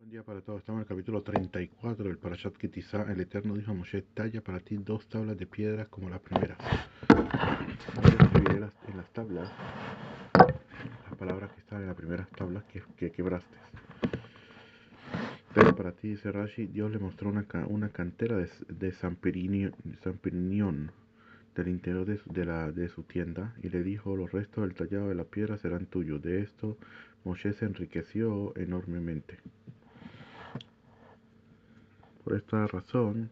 Buen día para todos. Estamos en el capítulo 34 del Parashat Kitizá. El Eterno dijo a Moshe: talla para ti 2 tablas de piedra como las primeras. Ahora escribiré en las tablas las palabras que están en las primeras tablas que quebraste. Pero para ti, dice Rashi, Dios le mostró una cantera de Sampirinión del interior de su tienda y le dijo: los restos del tallado de la piedra serán tuyos. De esto Moshe se enriqueció enormemente. Por esta razón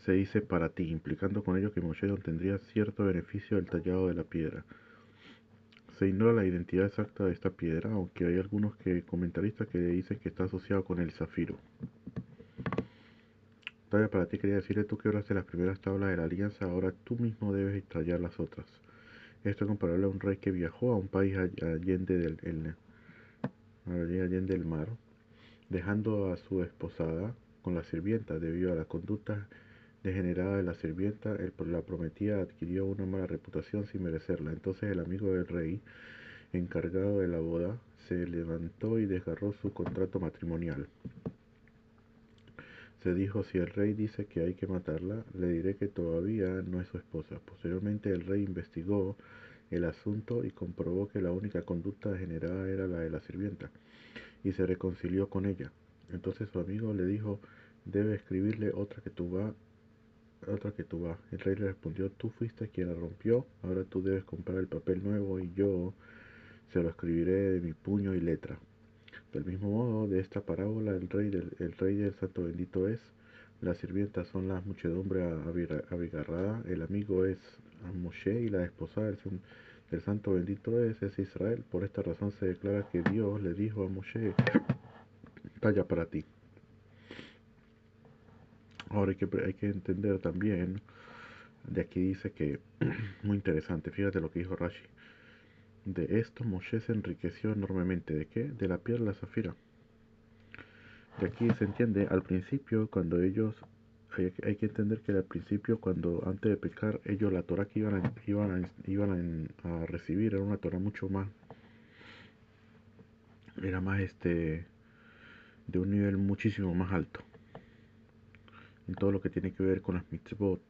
se dice para ti, implicando con ello que Moshe obtendría cierto beneficio del tallado de la piedra. Se ignora la identidad exacta de esta piedra, aunque hay algunos comentaristas que dicen que está asociado con el zafiro. Todavía para ti quería decirle: tú quebraste las primeras tablas de la alianza, ahora tú mismo debes tallar las otras. Esto es comparable a un rey que viajó a un país allende del mar, dejando a su esposada con la sirvienta. Debido a la conducta degenerada de la sirvienta, la prometida adquirió una mala reputación sin merecerla. Entonces el amigo del rey, encargado de la boda, se levantó y desgarró su contrato matrimonial. Se dijo: si el rey dice que hay que matarla, le diré que todavía no es su esposa. Posteriormente el rey investigó el asunto y comprobó que la única conducta degenerada era la de la sirvienta, y se reconcilió con ella. Entonces su amigo le dijo: debe escribirle otra que tú va. El rey le respondió: tú fuiste quien la rompió, ahora tú debes comprar el papel nuevo y yo se lo escribiré de mi puño y letra. Del mismo modo, de esta parábola, el rey del santo bendito es, las sirvientas son la muchedumbre abigarrada, el amigo es Moshe y la esposa del santo bendito es Israel. Por esta razón se declara que Dios le dijo a Moshe: talla para ti. Ahora hay que entender también, de aquí dice que, muy interesante, fíjate lo que dijo Rashi. De esto Moshe se enriqueció enormemente. ¿De qué? De la piedra de la zafira. De aquí se entiende, al principio, cuando ellos, hay que entender que al principio, cuando antes de pecar, ellos la Torah que iban a recibir era una Torah mucho más, era más de un nivel muchísimo más alto, en todo lo que tiene que ver con las mitzvot,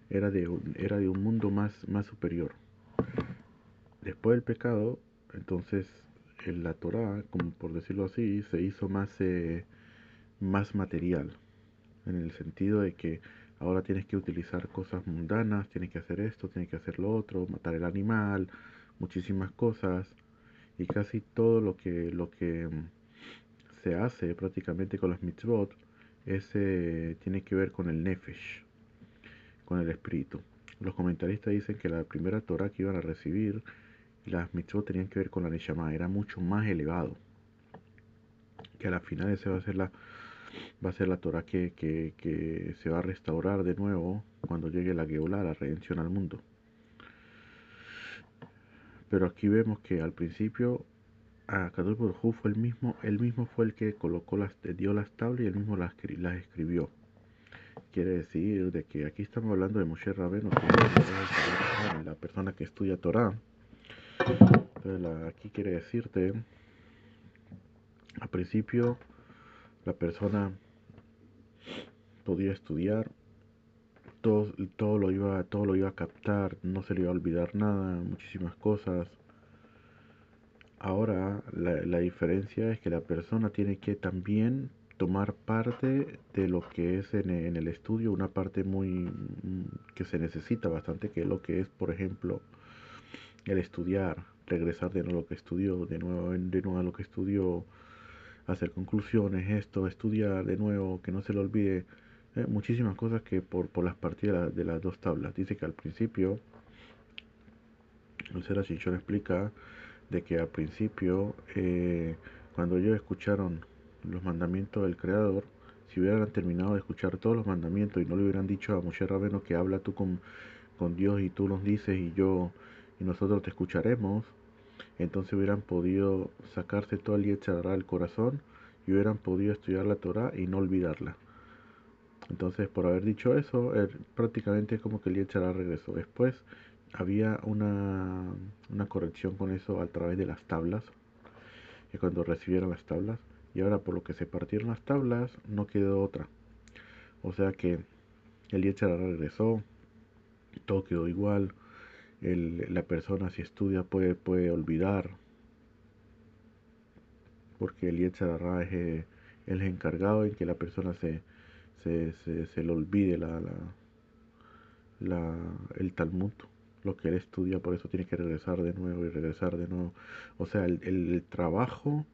era de un mundo más superior. Después del pecado, entonces la Torah, como por decirlo así, se hizo más material, en el sentido de que ahora tienes que utilizar cosas mundanas, tienes que hacer esto, tienes que hacer lo otro, matar el animal, muchísimas cosas, y casi todo lo que se hace prácticamente con las mitzvot tiene que ver con el nefesh, con el espíritu. Los comentaristas dicen que la primera Torah que iban a recibir, las mitzvot tenían que ver con la neshama, era mucho más elevado, que a la final esa va a ser la Torah que se va a restaurar de nuevo cuando llegue la Geulah, la redención al mundo. Pero aquí vemos que al principio Kadosh Baruj Hu fue él mismo fue el que dio las tablas y él mismo las escribió. Quiere decir de que aquí estamos hablando de Moshe Rabbeinu, que es la persona que estudia Torah. Entonces aquí quiere decirte, al principio la persona podía estudiar, todo lo iba a captar, no se le iba a olvidar nada, muchísimas cosas. Ahora la diferencia es que la persona tiene que también tomar parte de lo que es en el estudio, una parte que se necesita bastante, que es lo que es, por ejemplo, el estudiar, regresar de nuevo a lo que estudió, de nuevo a lo que estudió, hacer conclusiones, esto, estudiar de nuevo, que no se le olvide. Muchísimas cosas que por las partidas de las 2 tablas. Dice que al principio, el Sera Shinshon explica de que al principio, cuando ellos escucharon los mandamientos del Creador, si hubieran terminado de escuchar todos los mandamientos y no le hubieran dicho a Moshe Rabbeinu que habla tú con Dios y tú nos dices y nosotros te escucharemos, entonces hubieran podido sacarse todo el Yetzer Hara del corazón y hubieran podido estudiar la Torah y no olvidarla. Entonces, por haber dicho eso, prácticamente es como que el Yetzer Hara regresó. Después había una corrección con eso a través de las tablas. que cuando recibieron las tablas, y ahora por lo que se partieron las tablas, no quedó otra. O sea que el Yetzer Hara regresó, todo quedó igual, la persona si estudia puede olvidar, porque el Yetzer Hara es el encargado en que la persona se le olvide el Talmud, lo que él estudia, por eso tiene que regresar de nuevo y regresar de nuevo. O sea, el trabajo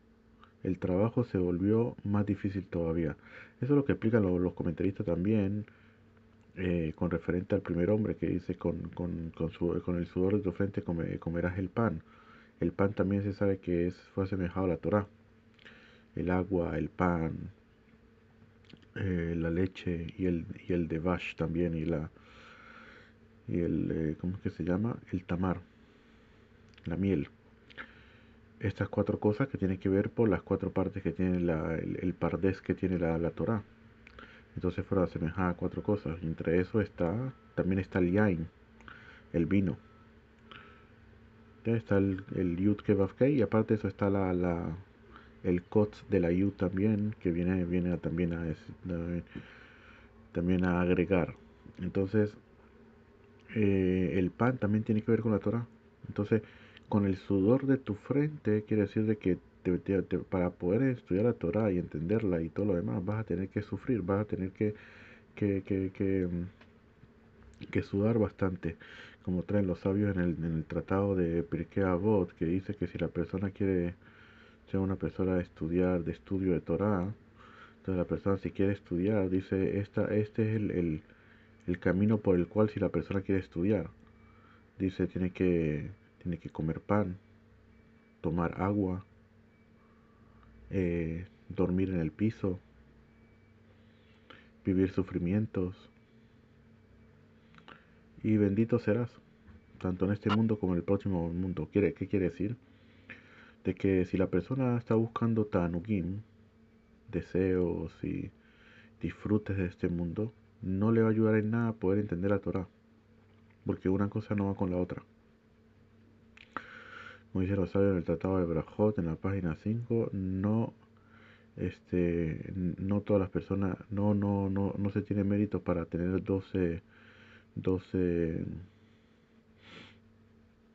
se volvió más difícil todavía. Eso es lo que explican los comentaristas también, con referente al primer hombre que dice, con el sudor de tu frente comerás el pan. El pan también se sabe que fue asemejado a la Torá. El agua, el pan, la leche y el devash también, ¿cómo es que se llama? El tamar, la miel. Estas cuatro cosas que tienen que ver por las cuatro partes que tiene el pardés que tiene la Torá. Entonces fueron asemejadas a cuatro cosas. Y entre eso también está el yain, el vino. Ya está el yud kevavkei, y aparte de eso está el kotz de la yud también, que viene también a agregar. Entonces, el pan también tiene que ver con la Torah. Entonces, con el sudor de tu frente, quiere decir de que para poder estudiar la Torah y entenderla y todo lo demás, vas a tener que sufrir, vas a tener que, que, que, que sudar bastante, como traen los sabios en el tratado de Pirkei Avot, que dice que si la persona quiere ser una persona de estudio de Torah, entonces la persona si quiere estudiar, dice, este es el camino por el cual si la persona quiere estudiar, dice, tiene que comer pan, tomar agua, dormir en el piso, vivir sufrimientos, y bendito serás, tanto en este mundo como en el próximo mundo. ¿Qué quiere decir? De que si la persona está buscando tanugim, deseos y disfrutes de este mundo, no le va a ayudar en nada a poder entender la Torah, porque una cosa no va con la otra. Como dice los sabios en el Tratado de Brajot, en la página 5, no todas las personas, no se tiene mérito para tener 12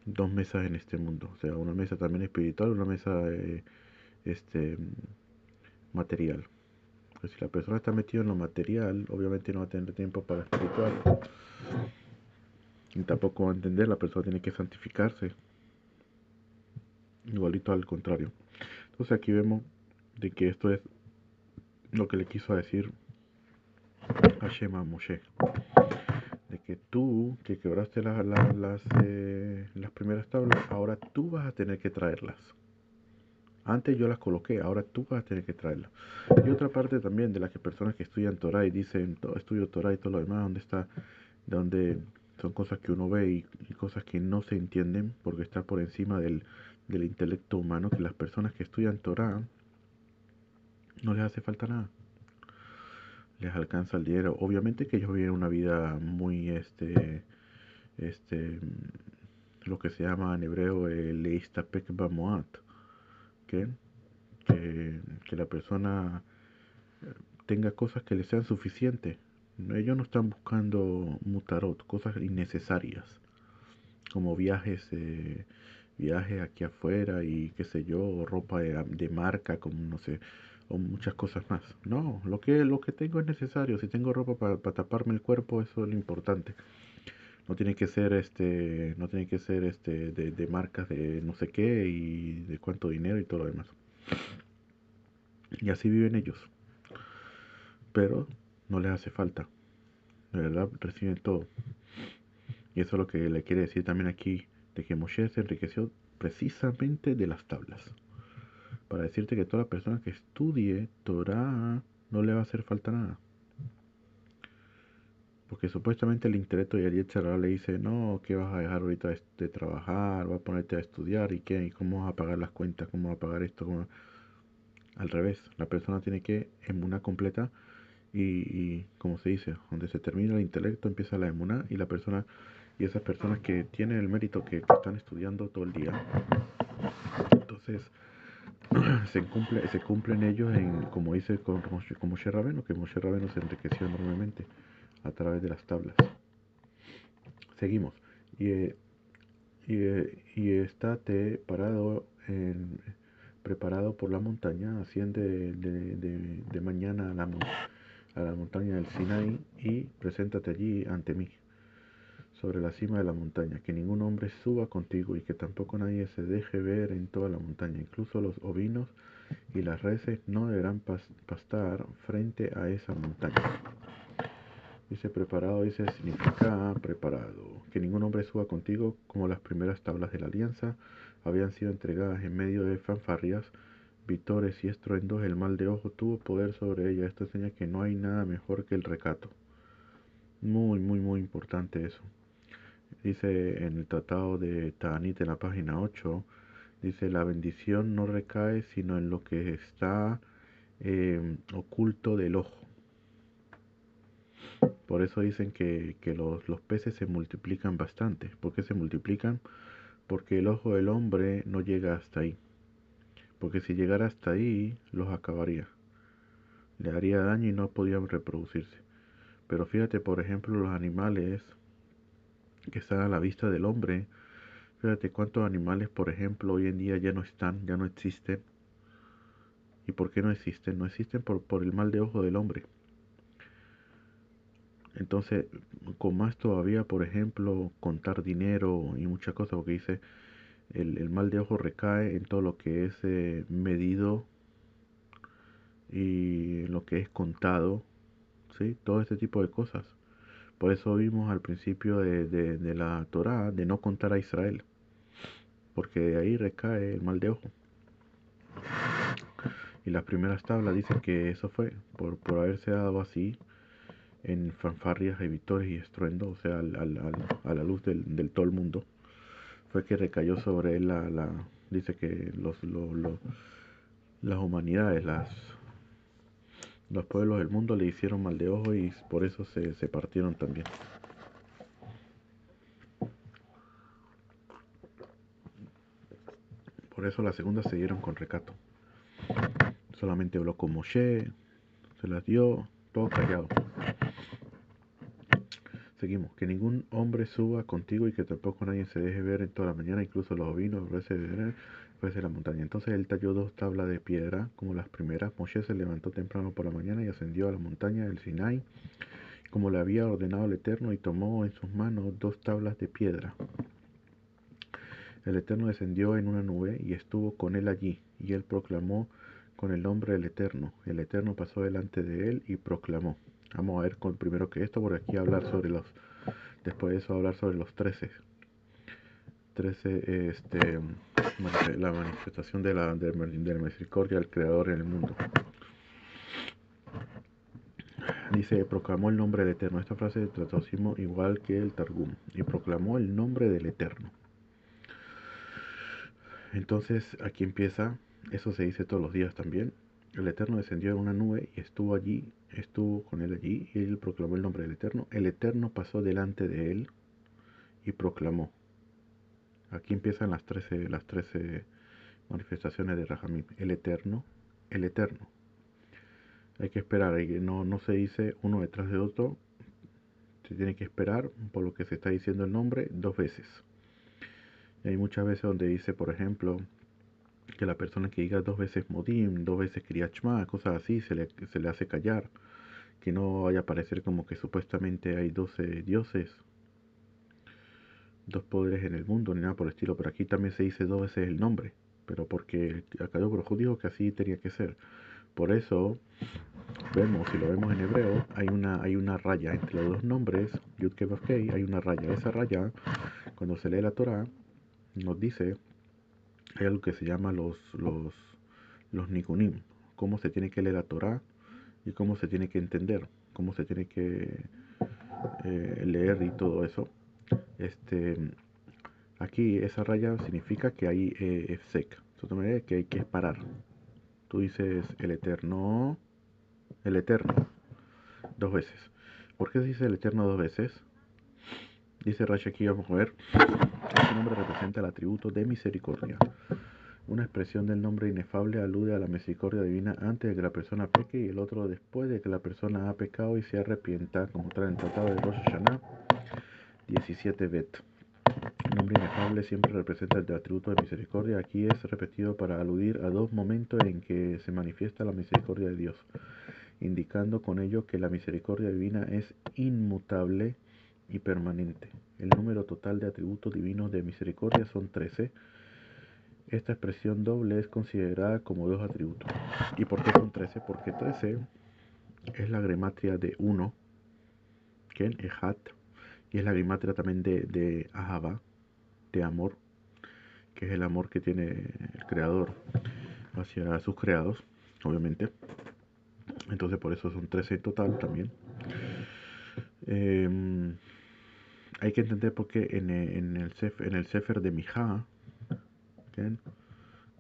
dos mesas en este mundo. O sea, una mesa también espiritual, una mesa este, material. Pues si la persona está metida en lo material, obviamente no va a tener tiempo para espiritual. Y tampoco va a entender, la persona tiene que santificarse. Igualito al contrario. Entonces aquí vemos de que esto es lo que le quiso decir Hashem a Moshe. De que tú, que quebraste las primeras tablas, ahora tú vas a tener que traerlas. Antes yo las coloqué, ahora tú vas a tener que traerlas. Y otra parte también de las personas que estudian Torah y dicen, estudio Torah y todo lo demás, ¿dónde está? Donde son cosas que uno ve y cosas que no se entienden porque está por encima del intelecto humano, que las personas que estudian Torah no les hace falta nada. Les alcanza el dinero. Obviamente que ellos viven una vida muy, este, lo que se llama en hebreo leistapek bamoat, ¿okay? que la persona tenga cosas que le sean suficientes. Ellos no están buscando mutarot, cosas innecesarias, como viajes aquí afuera y qué sé yo, ropa de marca, como no sé, o muchas cosas más. No, lo que tengo es necesario. Si tengo ropa para taparme el cuerpo, eso es lo importante. No tiene que ser de marcas de no sé qué y de cuánto dinero y todo lo demás. Y así viven ellos. Pero no les hace falta. De verdad reciben todo. Y eso es lo que le quiere decir también aquí, de que Moshe se enriqueció precisamente de las tablas. Para decirte que toda persona que estudie Torah no le va a hacer falta nada. Porque supuestamente el intelecto y el Yetzer Hara le dice, no, ¿qué vas a dejar ahorita de trabajar? ¿Vas a ponerte a estudiar? ¿Y qué? ¿Y cómo vas a pagar las cuentas? ¿Cómo vas a pagar esto? Al revés, la persona tiene que emuná completa y como se dice, donde se termina el intelecto empieza la emuná y esas personas que tienen el mérito que están estudiando todo el día. Entonces, se cumplen ellos en, como dice con Moshe Rabbeinu, que Moshe Rabbeinu se enriqueció enormemente a través de las tablas. Seguimos. Y estate preparado por la montaña, asciende de mañana a la montaña del Sinaí y preséntate allí ante mí, sobre la cima de la montaña, que ningún hombre suba contigo y que tampoco nadie se deje ver en toda la montaña, incluso los ovinos y las reses no deberán pastar frente a esa montaña. Dice preparado, dice significa preparado. Que ningún hombre suba contigo, como las primeras tablas de la alianza habían sido entregadas en medio de fanfarrias, vitores y estruendos. El mal de ojo tuvo poder sobre ella. Esto enseña que no hay nada mejor que el recato. Muy, muy, muy importante eso. Dice en el tratado de Ta'anit en la página 8, dice la bendición no recae sino en lo que está oculto del ojo. Por eso dicen que los peces se multiplican bastante. ¿Por qué se multiplican? Porque el ojo del hombre no llega hasta ahí. Porque si llegara hasta ahí, los acabaría. Le haría daño y no podían reproducirse. Pero fíjate, por ejemplo, los animales que están a la vista del hombre. Fíjate cuántos animales, por ejemplo, hoy en día ya no están, ya no existen. ¿Y por qué no existen? No existen por el mal de ojo del hombre. Entonces, con más todavía, por ejemplo, contar dinero y muchas cosas, porque dice, el mal de ojo recae en todo lo que es medido y lo que es contado, ¿sí? Todo este tipo de cosas. Por eso vimos al principio de la Torá de no contar a Israel, porque de ahí recae el mal de ojo. Y las primeras tablas dicen que eso fue por haberse dado así en fanfarrias y victorias y estruendo, o sea, a la luz del todo el mundo, fue que recayó sobre él dice que las humanidades, los pueblos del mundo le hicieron mal de ojo y por eso se partieron también. Por eso las segundas se dieron con recato. Solamente habló con Moshe, se las dio, todo callado. Seguimos. Que ningún hombre suba contigo y que tampoco nadie se deje ver en toda la mañana, incluso los ovinos, los de la montaña. Entonces él talló 2 tablas de piedra, como las primeras. Moshe se levantó temprano por la mañana y ascendió a la montaña del Sinai, como le había ordenado el Eterno, y tomó en sus manos 2 tablas de piedra. El Eterno descendió en una nube y estuvo con él allí, y él proclamó con el nombre del Eterno. El Eterno pasó delante de él y proclamó. Vamos a ver primero que esto, por aquí hablar sobre después de eso hablar sobre los 13, la manifestación de la misericordia del Creador en el mundo. Dice, proclamó el nombre del Eterno. Esta frase traducimos igual que el Targum. Y proclamó el nombre del Eterno. Entonces aquí empieza, eso se dice todos los días también. El Eterno descendió en una nube y estuvo con él allí, y él proclamó el nombre del Eterno. El Eterno pasó delante de él y proclamó. Aquí empiezan las 13 manifestaciones de Rahamim. El Eterno, el Eterno. Hay que esperar, no se dice uno detrás de otro. Se tiene que esperar por lo que se está diciendo el nombre 2 veces. Y hay muchas veces donde dice, por ejemplo, que la persona que diga 2 veces Modim, 2 veces Kriyat Shema, cosas así, se le hace callar. Que no vaya a parecer como que supuestamente hay 12 dioses, 2 poderes en el mundo, ni nada por el estilo. Pero aquí también se dice 2 veces el nombre. Pero porque acá yo dijo que así tenía que ser. Por eso si lo vemos en hebreo, hay una raya entre los 2 nombres, Yud Kei Vav Kei, hay una raya. Esa raya, cuando se lee la Torah, nos dice, hay algo que se llama los nikunim, cómo se tiene que leer la Torah y cómo se tiene que entender, cómo se tiene que leer y todo eso. Aquí esa raya significa que hay efsek, que hay que parar. Tú dices el Eterno, 2 veces. ¿Por qué se dice el Eterno 2 veces? Dice Rashi aquí, vamos a ver. Este nombre representa el atributo de misericordia. Una expresión del nombre inefable alude a la misericordia divina antes de que la persona peque y el otro después de que la persona ha pecado y se arrepienta, como trae en el tratado de Rosh Hashanah 17 Bet. El nombre inefable siempre representa el atributo de misericordia. Aquí es repetido para aludir a dos momentos en que se manifiesta la misericordia de Dios, indicando con ello que la misericordia divina es inmutable y permanente. El número total de atributos divinos de misericordia son 13. Esta expresión doble es considerada como dos atributos. ¿Y por qué son 13? Porque 13 es la gematria de 1, que es Ejat, y es la gematria también de Ahava, de amor, que es el amor que tiene el creador hacia sus creados, obviamente. Entonces por eso son 13 en total también. Hay que entender por qué en el Sefer de Mijá, ¿okay?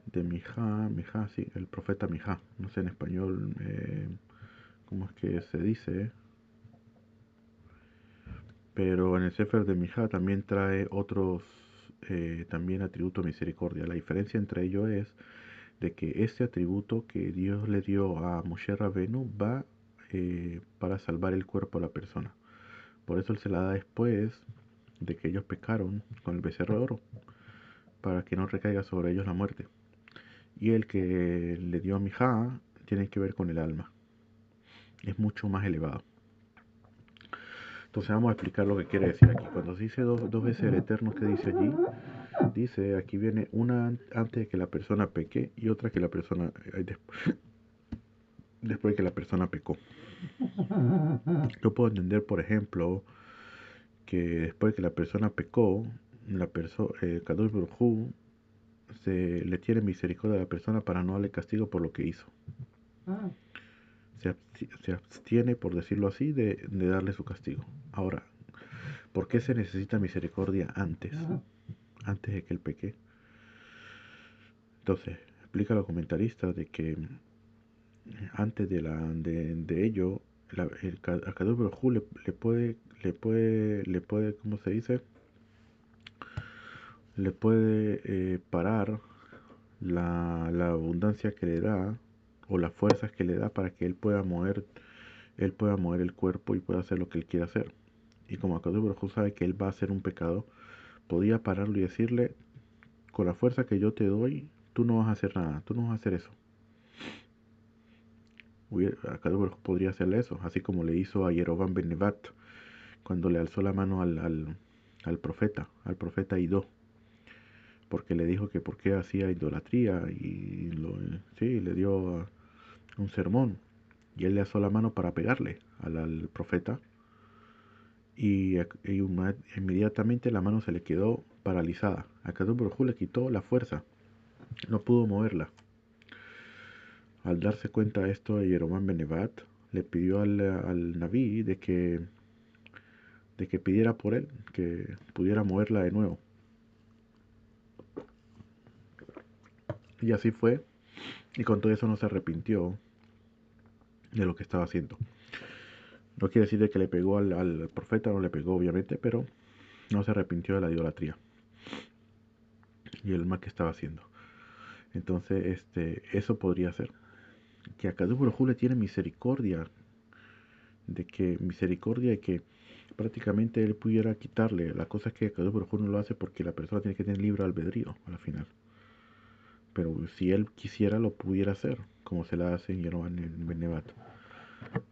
De Mijá, sí, el profeta Mijá, no sé en español cómo es que se dice, pero en el Sefer de Mijá también trae otros también atributos de misericordia. La diferencia entre ellos es de que este atributo que Dios le dio a Moshe Rabenu va para salvar el cuerpo de la persona. Por eso él se la da después de que ellos pecaron con el becerro de oro, para que no recaiga sobre ellos la muerte. Y el que le dio a Mijá tiene que ver con el alma, es mucho más elevado. Entonces vamos a explicar lo que quiere decir aquí. Cuando se dice dos veces el Eterno, ¿qué dice allí? Dice, aquí viene una antes de que la persona peque y otra que la persona después de que la persona pecó. Yo puedo entender, por ejemplo, que después de que la persona pecó, Kadosh Baruj Hu se le tiene misericordia a la persona para no darle castigo por lo que hizo. Se abstiene, por decirlo así, de darle su castigo. Ahora, ¿por qué se necesita misericordia antes de que él peque? Entonces, explica los comentaristas de que antes de ello, a Kadosh Baruj Hu le puede, ¿cómo se dice? Le puede parar la abundancia que le da o las fuerzas que le da para que él pueda mover el cuerpo y pueda hacer lo que él quiere hacer. Y como Akadosh Baruj Hu sabe que él va a hacer un pecado, podía pararlo y decirle, con la fuerza que yo te doy, tú no vas a hacer nada, tú no vas a hacer eso. Akadosh Baruj Hu podría hacerle eso, así como le hizo a Yerovam ben Nevat cuando le alzó la mano al profeta Idó, porque le dijo que por qué hacía idolatría y sí, le dio un sermón y él le alzó la mano para pegarle al profeta y inmediatamente la mano se le quedó paralizada. A Kadosh Baruj Hu le quitó la fuerza, no pudo moverla. Al darse cuenta de esto, Yeromam ben Nevat le pidió al Naví de que pidiera por él, que pudiera moverla de nuevo. Y así fue, y con todo eso no se arrepintió de lo que estaba haciendo. No quiere decir de que le pegó al profeta, no le pegó obviamente, pero no se arrepintió de la idolatría y el mal que estaba haciendo. Entonces, eso podría ser. Que a Kadosh Baruj Hu le tiene misericordia, de que prácticamente él pudiera quitarle. La cosa es que Kadosh Baruj Hu no lo hace porque la persona tiene que tener libre albedrío a la final. Pero si él quisiera, lo pudiera hacer, como se la hace en Yerovam ben Nevat.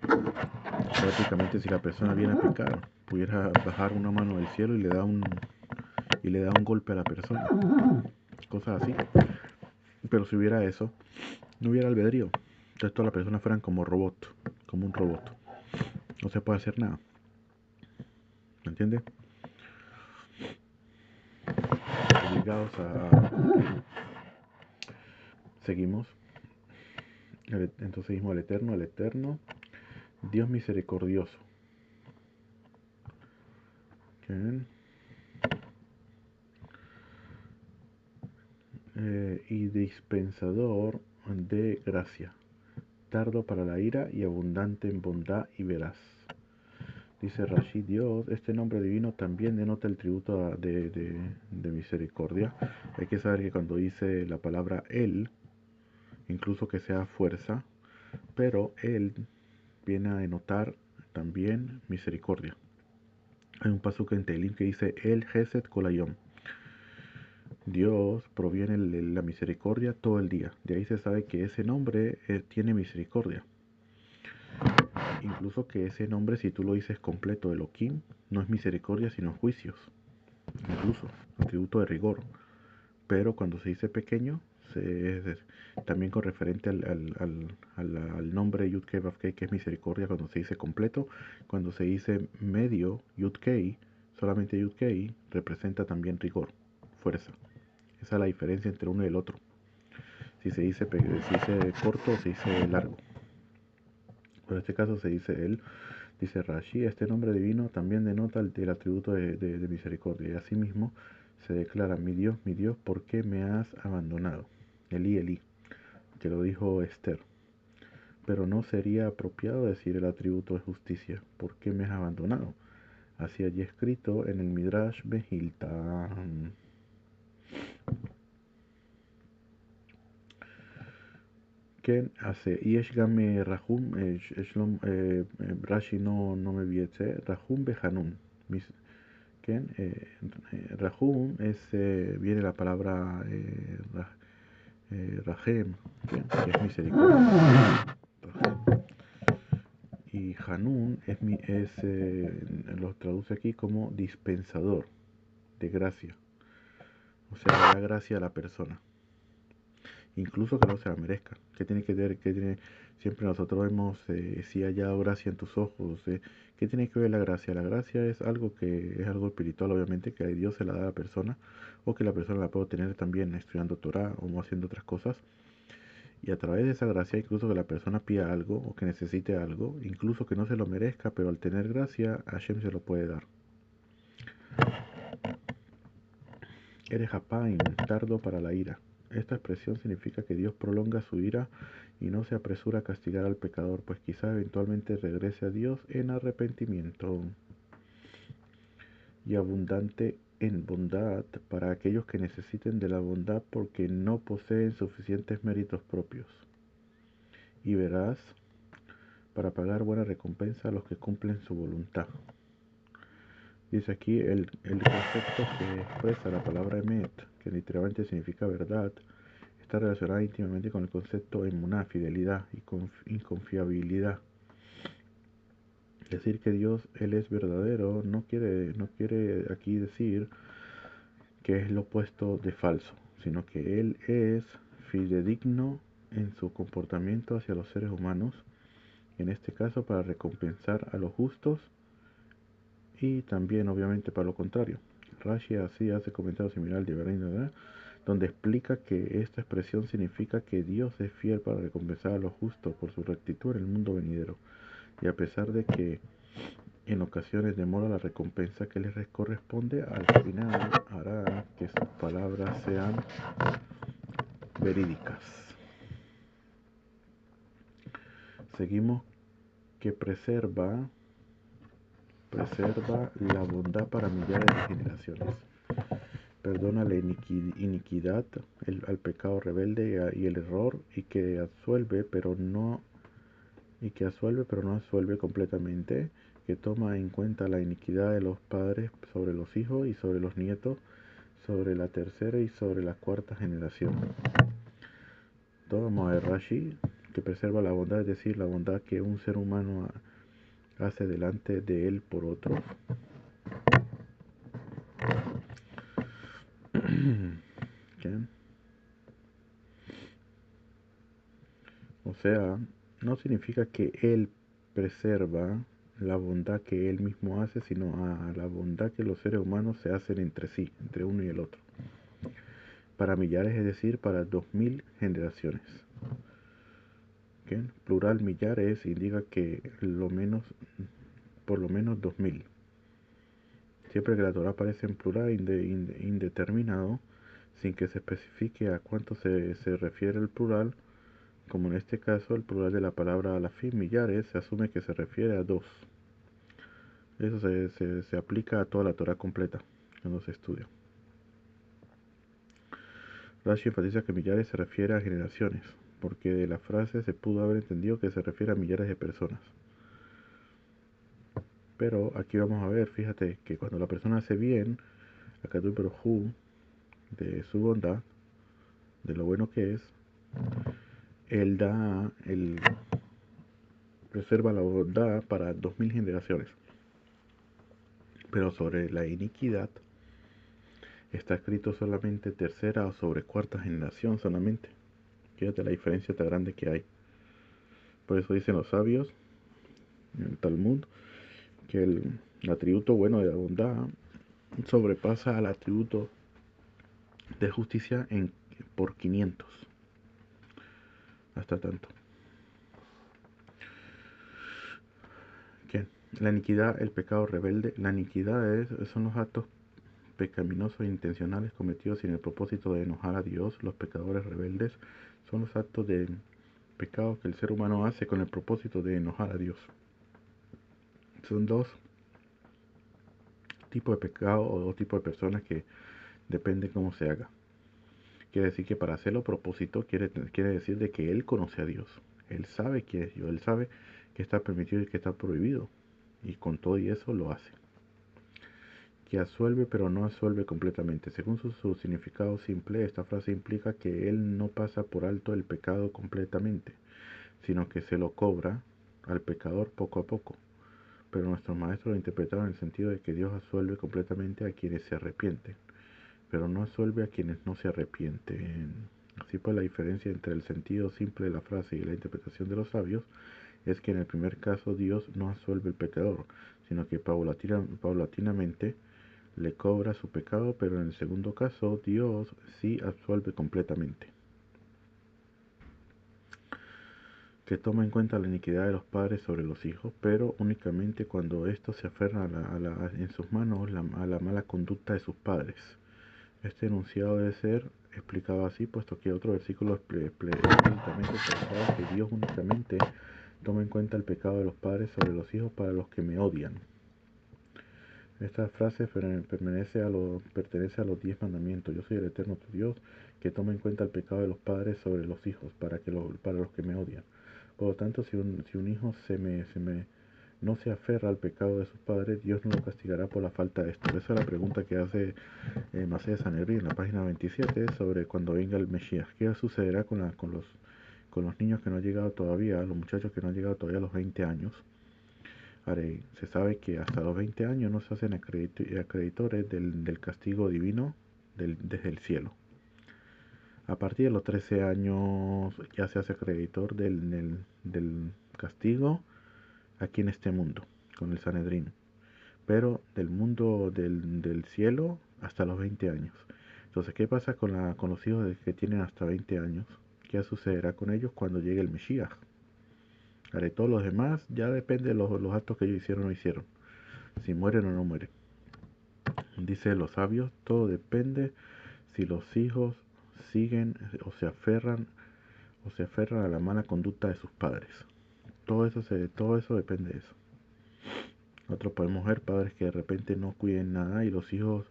Prácticamente si la persona viene a pecar, pudiera bajar una mano del cielo y le da un golpe a la persona, cosas así. Pero si hubiera eso, no hubiera albedrío. Entonces todas las personas fueran como como un robot. No se puede hacer nada. ¿Me entiendes? Obligados a... Seguimos. Entonces seguimos al Eterno, Dios misericordioso. ¿Okay? Y dispensador de gracia, tardo para la ira y abundante en bondad y veraz. Dice Rashi, Dios, este nombre divino también denota el tributo de misericordia. Hay que saber que cuando dice la palabra Él, incluso que sea fuerza, pero Él viene a denotar también misericordia. Hay un pasuk en Teilim que dice El Hesed Kolayom. Dios proviene de la misericordia todo el día. De ahí se sabe que ese nombre tiene misericordia. Incluso que ese nombre, si tú lo dices completo, Elohim, no es misericordia sino juicios. Incluso, atributo de rigor. Pero cuando se dice pequeño, también con referente al nombre Yud-Kei Vav-Kei, que es misericordia cuando se dice completo. Cuando se dice medio, Yud-Kei, solamente Yud-Kei, representa también rigor, fuerza. Esa es la diferencia entre uno y el otro. Si se dice corto o se dice largo. En este caso se dice él, dice Rashi, este nombre divino también denota el atributo de misericordia. Y asimismo se declara, mi Dios, ¿por qué me has abandonado? Elí, Elí, que lo dijo Esther. Pero no sería apropiado decir el atributo de justicia, ¿por qué me has abandonado? Así allí escrito en el Midrash Behilta. כן, אז יש גם רחום, שלום, רש"י no me vi את זה, רחום בחנון, כן, רחום viene la palabra rahem, ¿כן? Que es misericordia, rahem. Y Hanun lo traduce aquí como dispensador de gracia, o sea, da gracia a la persona. Incluso que no se la merezca. ¿Qué tiene que ver? Siempre nosotros vemos si hay gracia en tus ojos. ¿Qué tiene que ver la gracia? La gracia es algo espiritual, obviamente, que Dios se la da a la persona, o que la persona la puede tener también estudiando Torah o haciendo otras cosas. Y a través de esa gracia, incluso que la persona pida algo o que necesite algo, incluso que no se lo merezca, pero al tener gracia, Hashem se lo puede dar. Eres Hapaim, tardo para la ira. Esta expresión significa que Dios prolonga su ira y no se apresura a castigar al pecador, pues quizá eventualmente regrese a Dios en arrepentimiento. Y abundante en bondad para aquellos que necesiten de la bondad porque no poseen suficientes méritos propios. Y verás, para pagar buena recompensa a los que cumplen su voluntad. Dice aquí el concepto que expresa la palabra emet, que literalmente significa verdad, está relacionada íntimamente con el concepto emuná, fidelidad y confiabilidad. Decir que Dios, Él es verdadero, no quiere aquí decir que es lo opuesto de falso, sino que Él es fidedigno en su comportamiento hacia los seres humanos, en este caso para recompensar a los justos y también obviamente para lo contrario. Rashi así hace comentarios similares de verdad, donde explica que esta expresión significa que Dios es fiel para recompensar a los justos por su rectitud en el mundo venidero, y a pesar de que en ocasiones demora la recompensa que les corresponde, al final hará que sus palabras sean verídicas. Seguimos, que preserva la bondad para millares de generaciones. Perdona la iniquidad, al pecado rebelde y el error, y que absuelve pero no absuelve completamente, que toma en cuenta la iniquidad de los padres sobre los hijos y sobre los nietos, sobre la tercera y sobre la cuarta generación. Toma el Rashi, que preserva la bondad, es decir, la bondad que un ser humano hace delante de él por otros. ¿Okay? O sea, no significa que él preserva la bondad que él mismo hace, sino a la bondad que los seres humanos se hacen entre sí, entre uno y el otro. Para millares, es decir, para 2000 generaciones. ¿Okay? Plural millares indica que por lo menos 2000. Siempre que la Torah aparece en plural indeterminado, sin que se especifique a cuánto se refiere el plural, como en este caso el plural de la palabra alafim, millares, se asume que se refiere a 2. Eso se aplica a toda la Torah completa cuando se estudia. Rashi enfatiza que millares se refiere a generaciones, porque de la frase se pudo haber entendido que se refiere a millares de personas. Pero aquí vamos a ver, fíjate, que cuando la persona hace bien, acá tu Baruj de su bondad, de lo bueno que es, él reserva la bondad para 2000 generaciones. Pero sobre la iniquidad está escrito solamente tercera o sobre cuarta generación solamente. Fíjate la diferencia tan grande que hay. Por eso dicen los sabios en el Talmud que el atributo bueno de la bondad sobrepasa al atributo de justicia por 500. Hasta tanto. ¿Qué? La iniquidad, el pecado rebelde. La iniquidad son los actos pecaminosos e intencionales cometidos sin el propósito de enojar a Dios. Los pecadores rebeldes son los actos de pecado que el ser humano hace con el propósito de enojar a Dios. Son dos tipos de pecado o dos tipos de personas que depende cómo se haga. Quiere decir que para hacerlo a propósito quiere decir de que él conoce a Dios. Él sabe quién es Dios, él sabe que está permitido y que está prohibido. Y con todo y eso lo hace. Que absuelve pero no absuelve completamente. Según su significado simple, esta frase implica que él no pasa por alto el pecado completamente, sino que se lo cobra al pecador poco a poco. Pero nuestros maestros lo interpretaron en el sentido de que Dios absuelve completamente a quienes se arrepienten, pero no absuelve a quienes no se arrepienten. Así pues, la diferencia entre el sentido simple de la frase y la interpretación de los sabios es que en el primer caso Dios no absuelve al pecador, sino que paulatinamente le cobra su pecado, pero en el segundo caso Dios sí absuelve completamente. Que toma en cuenta la iniquidad de los padres sobre los hijos, pero únicamente cuando estos se aferran en sus manos a la mala conducta de sus padres. Este enunciado debe ser explicado así, puesto que otro versículo explícitamente expresaba que Dios únicamente toma en cuenta el pecado de los padres sobre los hijos para los que me odian. Esta frase pertenece a los 10 mandamientos. Yo soy el eterno tu Dios, que toma en cuenta el pecado de los padres sobre los hijos, para los que me odian. Por lo tanto, si un hijo no se aferra al pecado de sus padres, Dios no lo castigará por la falta de esto. Esa es la pregunta que hace Masé Sanedrín en la página 27 sobre cuando venga el Mesías. ¿Qué sucederá con los niños que no han llegado todavía, los muchachos que no han llegado todavía a los 20 años? Se sabe que hasta los 20 años no se hacen acreedores del castigo divino desde el cielo. A partir de los 13 años ya se hace acreditor del castigo aquí en este mundo, con el Sanedrín. Pero del mundo del cielo hasta los 20 años. Entonces, ¿qué pasa con los hijos que tienen hasta 20 años? ¿Qué sucederá con ellos cuando llegue el Mesías? Todos los demás ya depende de los actos que ellos hicieron o no hicieron. Si mueren o no mueren. Dice los sabios, todo depende si los hijos siguen o se aferran a la mala conducta de sus padres. Todo eso depende de eso. Nosotros podemos ver padres que de repente no cuiden nada y los hijos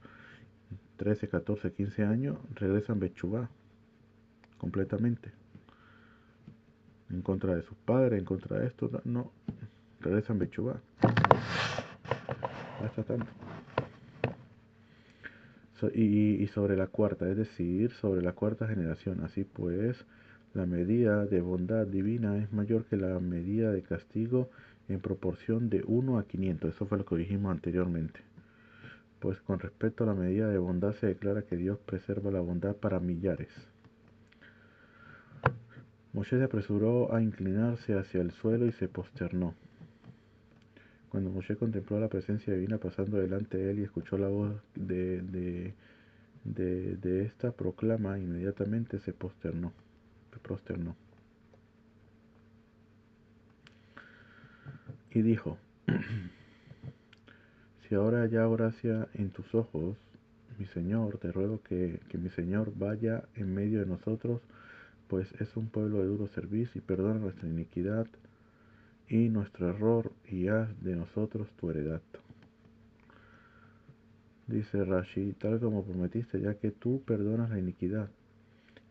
13, 14, 15 años regresan Bechubá completamente. En contra de sus padres, en contra de esto, no, regresan Bechubá. Hasta tanto. Y sobre la cuarta, es decir, sobre la cuarta generación. Así pues, la medida de bondad divina es mayor que la medida de castigo en proporción de 1 a 500. Eso fue lo que dijimos anteriormente. Pues con respecto a la medida de bondad se declara que Dios preserva la bondad para millares. Moshe se apresuró a inclinarse hacia el suelo y se posternó. Cuando Moshe contempló la presencia divina pasando delante de él y escuchó la voz de esta proclama, inmediatamente se prosternó. Y dijo, si ahora haya gracia en tus ojos, mi Señor, te ruego que mi Señor vaya en medio de nosotros, pues es un pueblo de duro servicio, y perdona nuestra iniquidad y nuestro error, y haz de nosotros tu heredad. Dice Rashi, tal como prometiste, ya que tú perdonas la iniquidad.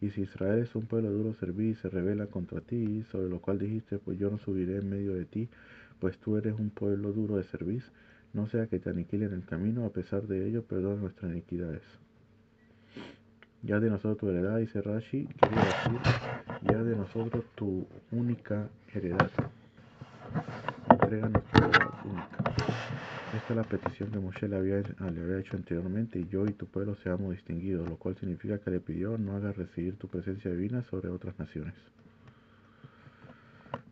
Y si Israel es un pueblo duro servir y se rebela contra ti, sobre lo cual dijiste, pues yo no subiré en medio de ti, pues tú eres un pueblo duro de servir, no sea que te aniquilen el camino, a pesar de ello, perdona nuestras iniquidades. Ya de nosotros tu heredad, dice Rashi, quiere decir, ya de nosotros tu única heredad. Entréganos tu heredad única. Esta es la petición que Moshe le había hecho anteriormente, y yo y tu pueblo seamos distinguidos, lo cual significa que le pidió no hagas recibir tu presencia divina sobre otras naciones.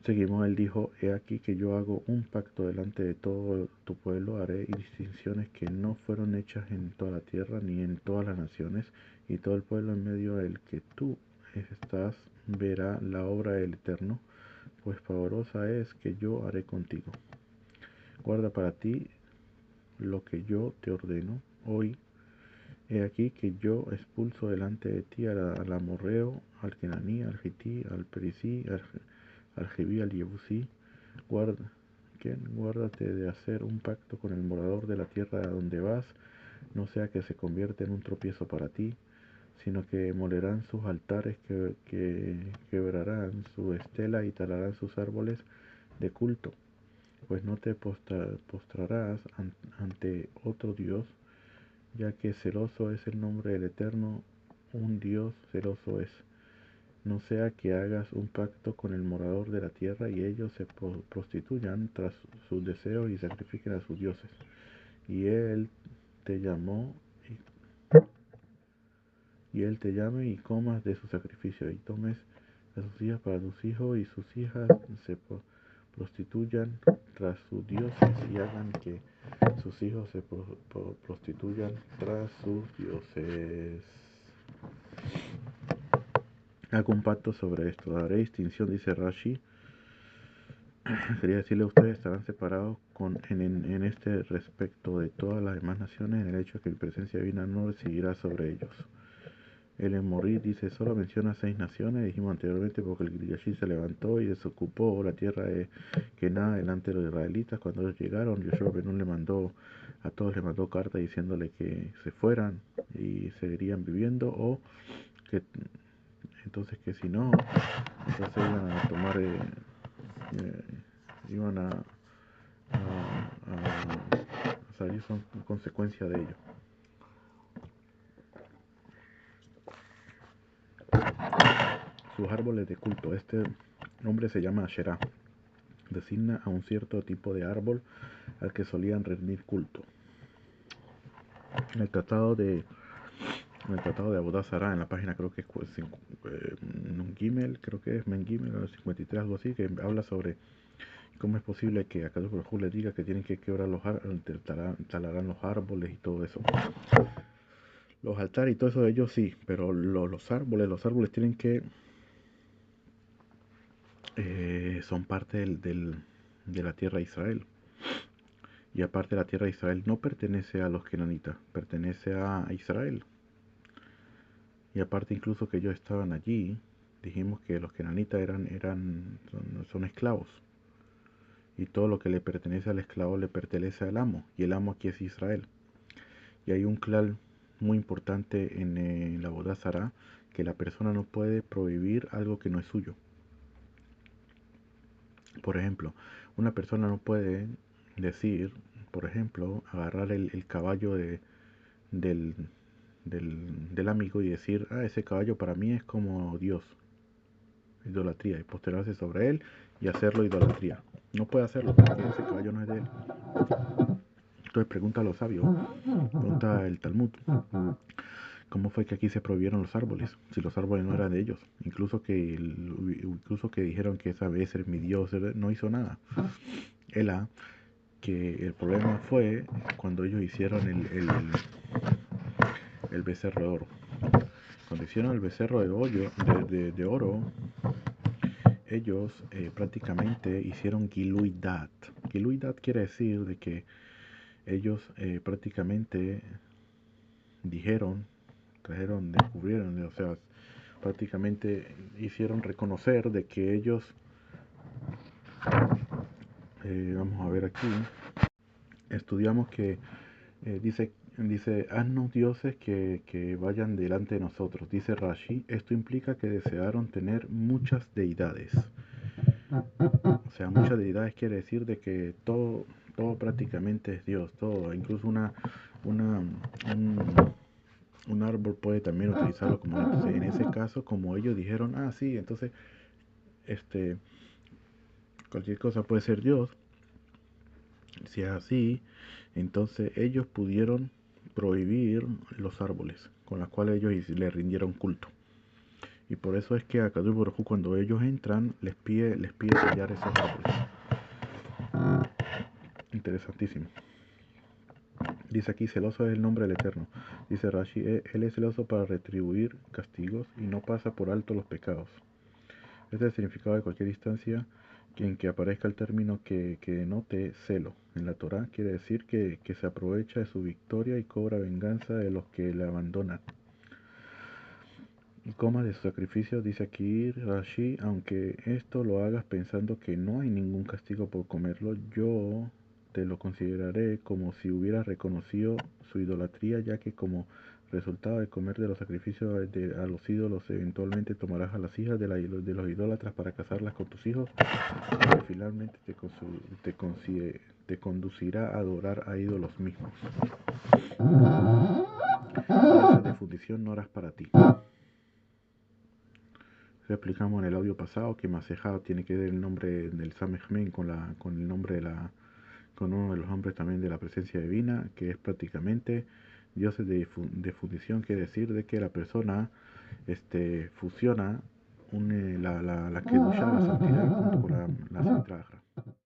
Seguimos, él dijo, he aquí que yo hago un pacto delante de todo tu pueblo, haré distinciones que no fueron hechas en toda la tierra ni en todas las naciones, y todo el pueblo en medio del que tú estás verá la obra del Eterno, pues pavorosa es que yo haré contigo. Guarda para ti lo que yo te ordeno hoy. He aquí que yo expulso delante de ti al amorreo, al kenaní, al hití, al perizí, al jebí, al yebusí. Guárdate de hacer un pacto con el morador de la tierra a donde vas, no sea que se convierta en un tropiezo para ti, sino que molerán sus altares, que quebrarán su estela y talarán sus árboles de culto, pues no te postrarás ante otro Dios, ya que celoso es el nombre del Eterno, un Dios celoso es. No sea que hagas un pacto con el morador de la tierra y ellos se prostituyan tras sus deseos y sacrifiquen a sus dioses. Y él te llamó y él te llame y comas de su sacrificio y tomes a sus hijas para tus hijos y sus hijas se prostituyan tras sus dioses y hagan que sus hijos se prostituyan tras sus dioses. Hago un pacto sobre esto, daré distinción, dice Rashi. Quería decirle a ustedes, estarán separados en este respecto de todas las demás naciones, en el hecho de que mi presencia divina no residirá sobre ellos. El Emorí dice, solo menciona 6 naciones, dijimos anteriormente, porque el Gilgashi se levantó y desocupó la tierra de Kená delante de los israelitas. Cuando ellos llegaron, Yoshua Ben Nun a todos les mandó carta diciéndole que se fueran y seguirían viviendo, o que entonces que si no, entonces iban a tomar, iban a salir son consecuencia de ello. Sus árboles de culto. Este nombre se llama Asherah. Designa a un cierto tipo de árbol al que solían rendir culto. En el tratado de Avodah Zarah, en la página creo que es Gimel, creo que es Men Gimel 53, algo así, que habla sobre cómo es posible que a Kadosh Baruj Hu le diga que tienen que quebrar los árboles, talarán los árboles y todo eso. Los altares y todo eso de ellos sí, pero los árboles tienen que son parte de la tierra de Israel. Y aparte la tierra de Israel no pertenece a los kenanitas, pertenece a Israel. Y aparte incluso que ellos estaban allí, dijimos que los kenanitas son esclavos. Y todo lo que le pertenece al esclavo le pertenece al amo. Y el amo aquí es Israel. Y hay un clal muy importante en la Avodah Zarah, que la persona no puede prohibir algo que no es suyo. Por ejemplo, una persona no puede decir, por ejemplo, agarrar el caballo del, del amigo y decir, ese caballo para mí es como Dios, idolatría, y posterarse sobre él y hacerlo idolatría. No puede hacerlo porque ese caballo no es de él. Entonces pregunta a los sabios, pregunta el Talmud, ¿cómo fue que aquí se prohibieron los árboles? Si los árboles no eran de ellos. Incluso que dijeron que esa vez es mi Dios, no hizo nada. Que el problema fue cuando ellos hicieron el becerro de oro. Cuando hicieron el becerro de oro, ellos prácticamente hicieron Gilui Dat. Gilui Dat quiere decir de que ellos prácticamente descubrieron, o sea, prácticamente hicieron reconocer de que ellos, vamos a ver aquí, estudiamos que dice Dice, haznos dioses que vayan delante de nosotros. Dice Rashi, esto implica que desearon tener muchas deidades. O sea, muchas deidades quiere decir de que todo prácticamente es Dios, todo, incluso una, un árbol puede también utilizarlo como Dios. Entonces, en ese caso, como ellos dijeron, ah, sí, entonces, este, cualquier cosa puede ser Dios. Si es así, entonces ellos pudieron prohibir los árboles, con los cuales ellos le rindieron culto. Y por eso es que a Kadosh Baruj Hu, cuando ellos entran, les pide sellar esos árboles. Interesantísimo. Dice aquí, celoso es el nombre del Eterno. Dice Rashi, él es celoso para retribuir castigos y no pasa por alto los pecados. Este es el significado de cualquier instancia en que aparezca el término que denote celo. En la Torá quiere decir que se aprovecha de su victoria y cobra venganza de los que le abandonan. Y coma de su sacrificio, dice aquí Rashi, aunque esto lo hagas pensando que no hay ningún castigo por comerlo, yo te lo consideraré como si hubieras reconocido su idolatría, ya que como resultado de comer de los sacrificios a los ídolos, eventualmente tomarás a las hijas de los idólatras para casarlas con tus hijos, que finalmente te conducirá a adorar a ídolos mismos. Clases de fundición no harás para ti. Explicamos en el audio pasado que Masejá tiene que ver el nombre del Samechmen con el nombre con uno de los nombres también de la presencia divina, que es prácticamente dioses de fundición, quiere decir de que la persona fusiona la Kedushá, la santidad, junto con la Sitra.